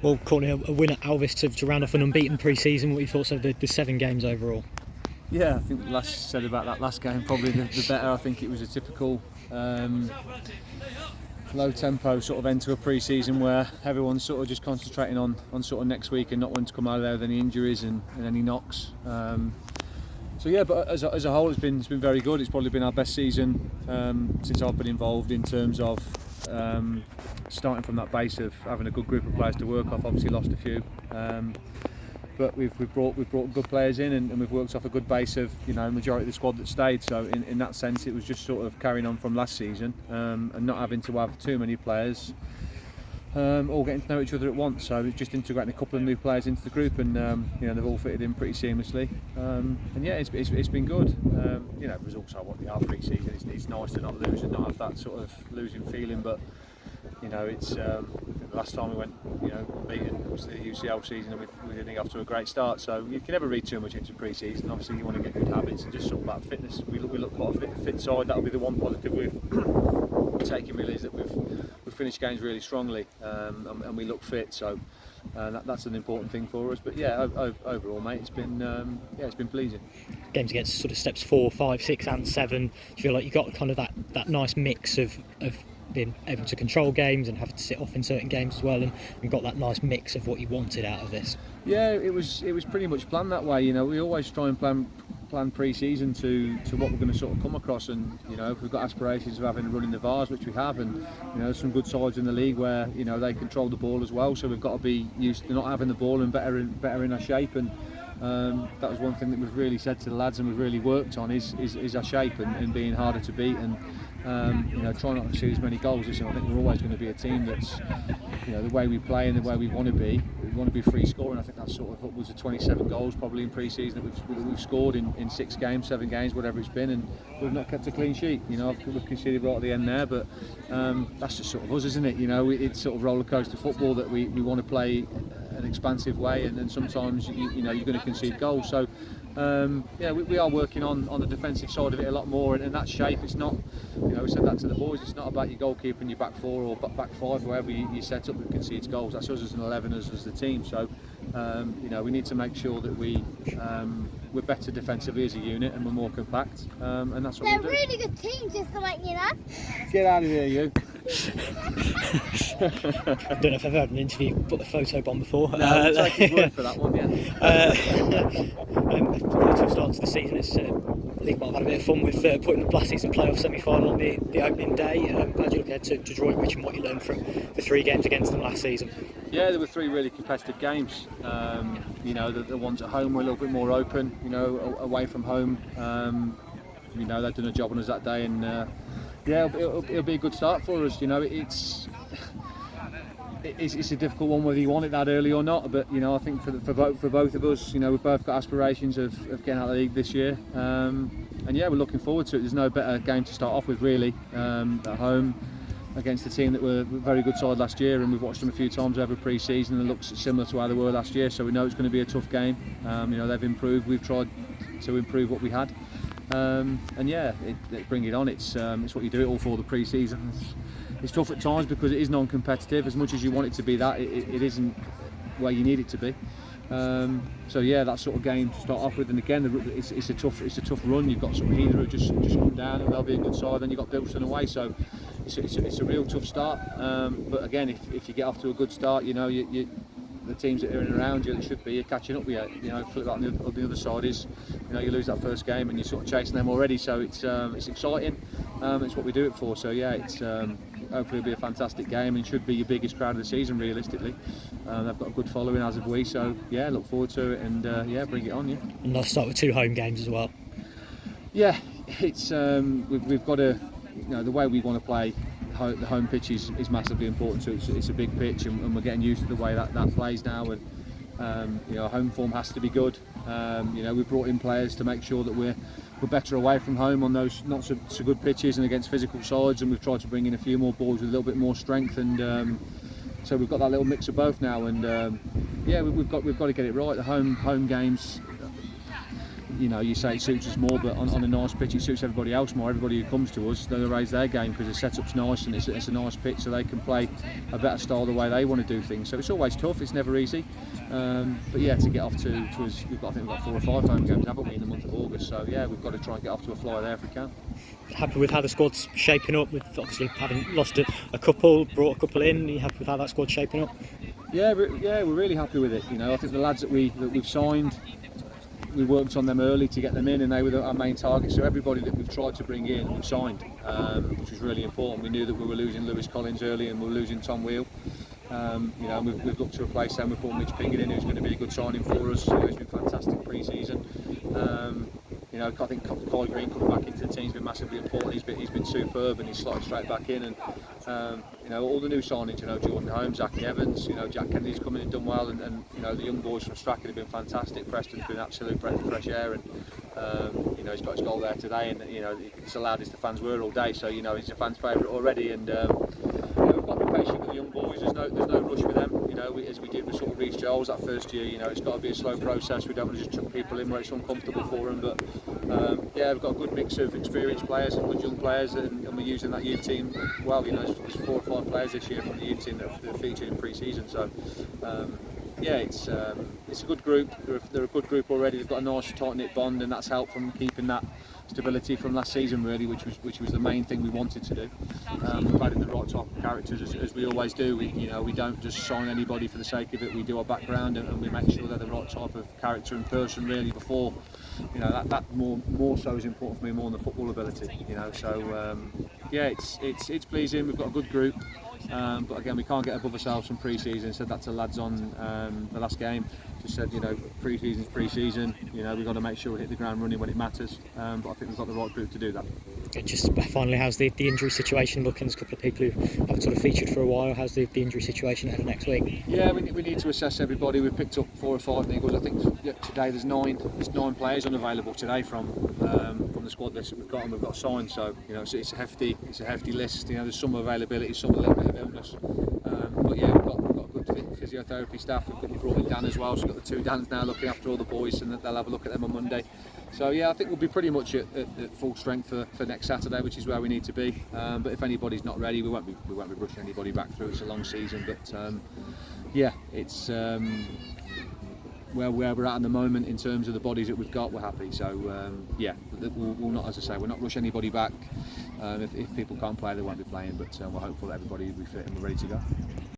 Well, Courtney, a win at Alvis to round off an unbeaten pre-season. What are your thoughts of the 7 games overall? Yeah, I think the last said about that last game probably the better. I think it was a typical low tempo sort of end to a pre-season where everyone's sort of just concentrating on sort of next week and not wanting to come out of there with any injuries and any knocks. So yeah, but as a whole, it's been very good. It's probably been our best season since I've been involved in terms of starting from that base of having a good group of players to work off. Obviously lost a few, but we've brought good players in and we've worked off a good base of majority of the squad that stayed. So in that sense, it was just sort of carrying on from last season and not having to have too many players all getting to know each other at once. So it's just integrating a couple of new players into the group, and they've all fitted in pretty seamlessly. And yeah, it's been good. Results are what they are pre-season. It's nice to not lose and not have that sort of losing feeling, but it's the last time we went beaten was the UCL season, and we didn't get off to a great start. So you can never read too much into pre-season. Obviously you want to get good habits and just sort of about fitness. We look quite a fit side. That'll be the one positive we've taken really, is that we've finished games really strongly and we look fit. So that's an important thing for us. But yeah, overall, mate, it's been pleasing. Games against sort of steps 4, 5, 6 and 7. Do you feel like you got kind of that nice mix of being able to control games and having to sit off in certain games as well, and got that nice mix of what you wanted out of this? Yeah, it was pretty much planned that way. We always try and plan pre-season to what we're going to sort of come across, and if we've got aspirations of having a run in the Vars, which we have, and there's some good sides in the league where they control the ball as well, so we've got to be used to not having the ball and better in our shape. And that was one thing that we've really said to the lads and we've really worked on is our shape and being harder to beat, and try not to see as many goals. I think we're always going to be a team that's the way we play and the way we want to be. We want to be free scoring. I think that's sort of upwards of 27 goals probably in pre-season that we've scored in 6 games, 7 games, whatever it's been, and we've not kept a clean sheet. We've conceded right at the end there, but that's just sort of us, isn't it? It's sort of roller coaster football that we want to play an expansive way, and then sometimes you're going to concede goals. So we are working on the defensive side of it a lot more, and that shape, it's not, we said that to the boys, it's not about your goalkeeper and your back 4 or back 5, whoever you set up that concedes goals. That's us as an 11, as the team. So we need to make sure that we're better defensively as a unit and we're more compact, and that's what we'll do. They're a really good team, just to let you know. Get out of here, you. I don't know if I've heard an interview put the photo bomb before. No, I'll take his word for that one, yeah. A tough start to the season. It's League might have had a bit of fun with putting the last season playoff semi-final on the opening day. How do you look ahead to Droitwich and what you learned from the 3 games against them last season? Yeah, there were 3 really competitive games. The ones at home were a little bit more open. Away from home, they've done a job on us that day, and it'll be a good start for us. It's a difficult one whether you want it that early or not, but I think for both of us, we've both got aspirations of getting out of the league this year, and we're looking forward to it. There's no better game to start off with really, at home against a team that were a very good side last year, and we've watched them a few times over pre-season and it looks similar to how they were last year, so we know it's going to be a tough game. They've improved, we've tried to improve what we had, bring it on. It's what you do it all for, the pre-season. It's tough at times because it is non-competitive. As much as you want it to be that, it isn't where you need it to be. That sort of game to start off with, and again it's a tough run. You've got sort of Heather who just come down and they'll be a good side, then you've got Bilston away, so it's a real tough start. But again, if you get off to a good start, the teams that are in and around you that should be, you're catching up with you. Flip that on the other side is, you lose that first game and you're sort of chasing them already. So it's exciting. It's what we do it for. So yeah, it's hopefully it'll be a fantastic game and should be your biggest crowd of the season realistically. They've got a good following as of we. So yeah, look forward to it and bring it on. Yeah. And let's start with 2 home games as well. Yeah, it's we've got to, the way we want to play. The home pitch is massively important, so it's a big pitch, and we're getting used to the way that plays now, and home form has to be good. We've brought in players to make sure that we're better away from home on those not so good pitches and against physical sides, and we've tried to bring in a few more balls with a little bit more strength, and so we've got that little mix of both now, and we've got to get it right. The home games, you say it suits us more, but on a nice pitch it suits everybody else more. Everybody who comes to us, they'll raise their game because the setup's nice and it's a nice pitch, so they can play a better style the way they want to do things. So it's always tough, it's never easy. But yeah, to get off to us, I think we've got 4 or 5 home games, haven't we, in the month of August? So yeah, we've got to try and get off to a flyer there if we can. Happy with how the squad's shaping up, with obviously having lost a couple, brought a couple in. Are you happy with how that squad's shaping up? Yeah, we're really happy with it. I think the lads that we've signed, we worked on them early to get them in, and they were our main target. So everybody that we've tried to bring in, we've signed, which was really important. We knew that we were losing Lewis Collins early, and we were losing Tom Wheel. We've looked to replace them. We've brought Mitch Piggott in, who's going to be a good signing for us. He's been fantastic pre-season. I think Kyle Green coming back into the team has been massively important. He's been superb, and he's slotted straight back in. And all the new signings, Jordan Holmes, Zach Evans, Jack Kennedy's coming and done well, and the young boys from Strachan have been fantastic. Preston's been an absolute breath of fresh air, and he's got his goal there today, and it's the loudest the fans were all day. So he's a fan's favourite already, and we've got to be patient with the young boys. There's no rush with them. As we did with sort of Reece Jones that first year, it's got to be a slow process. We don't want to just chuck people in where it's uncomfortable for them. But we've got a good mix of experienced players and good young players, and we're using that youth team well. There's 4 or 5 players this year from the youth team that are featured in pre-season. So it's a good group. They're a good group already. They've got a nice tight-knit bond, and that's helped from keeping that stability from last season, really, which was the main thing we wanted to do. We've added the right type of characters, as we always do. We don't just sign anybody for the sake of it. We do our background, and we make sure they're the right type of character and person, really, before that more so is important for me more than the football ability. So it's pleasing. We've got a good group. But again, we can't get above ourselves from pre-season. Said that to lads on the last game. Just said, pre-season's pre-season. We've got to make sure we hit the ground running when it matters. But I think we've got the right group to do that. Just finally, how's the injury situation looking? There's a couple of people who haven't sort of featured for a while. How's the injury situation ahead of next week? Yeah, we need to assess everybody. We've picked up 4 or 5 niggles. I think today there's 9 players unavailable today from the squad list that we've got, and we've got signed. So it's a hefty list. There's some availability, some a little bit of illness. But yeah, we've got a good physiotherapy staff. We've brought in Dan as well, so we've got the 2 Dans now looking after all the boys, and they'll have a look at them on Monday. So yeah, I think we'll be pretty much at full strength for next Saturday, which is where we need to be. But if anybody's not ready, we won't be rushing anybody back through. It's a long season, but it's where we're at the moment in terms of the bodies that we've got. We're happy. So we'll not, as I say, we'll not rush anybody back. If people can't play, they won't be playing. But we're hopeful that everybody will be fit and we're ready to go.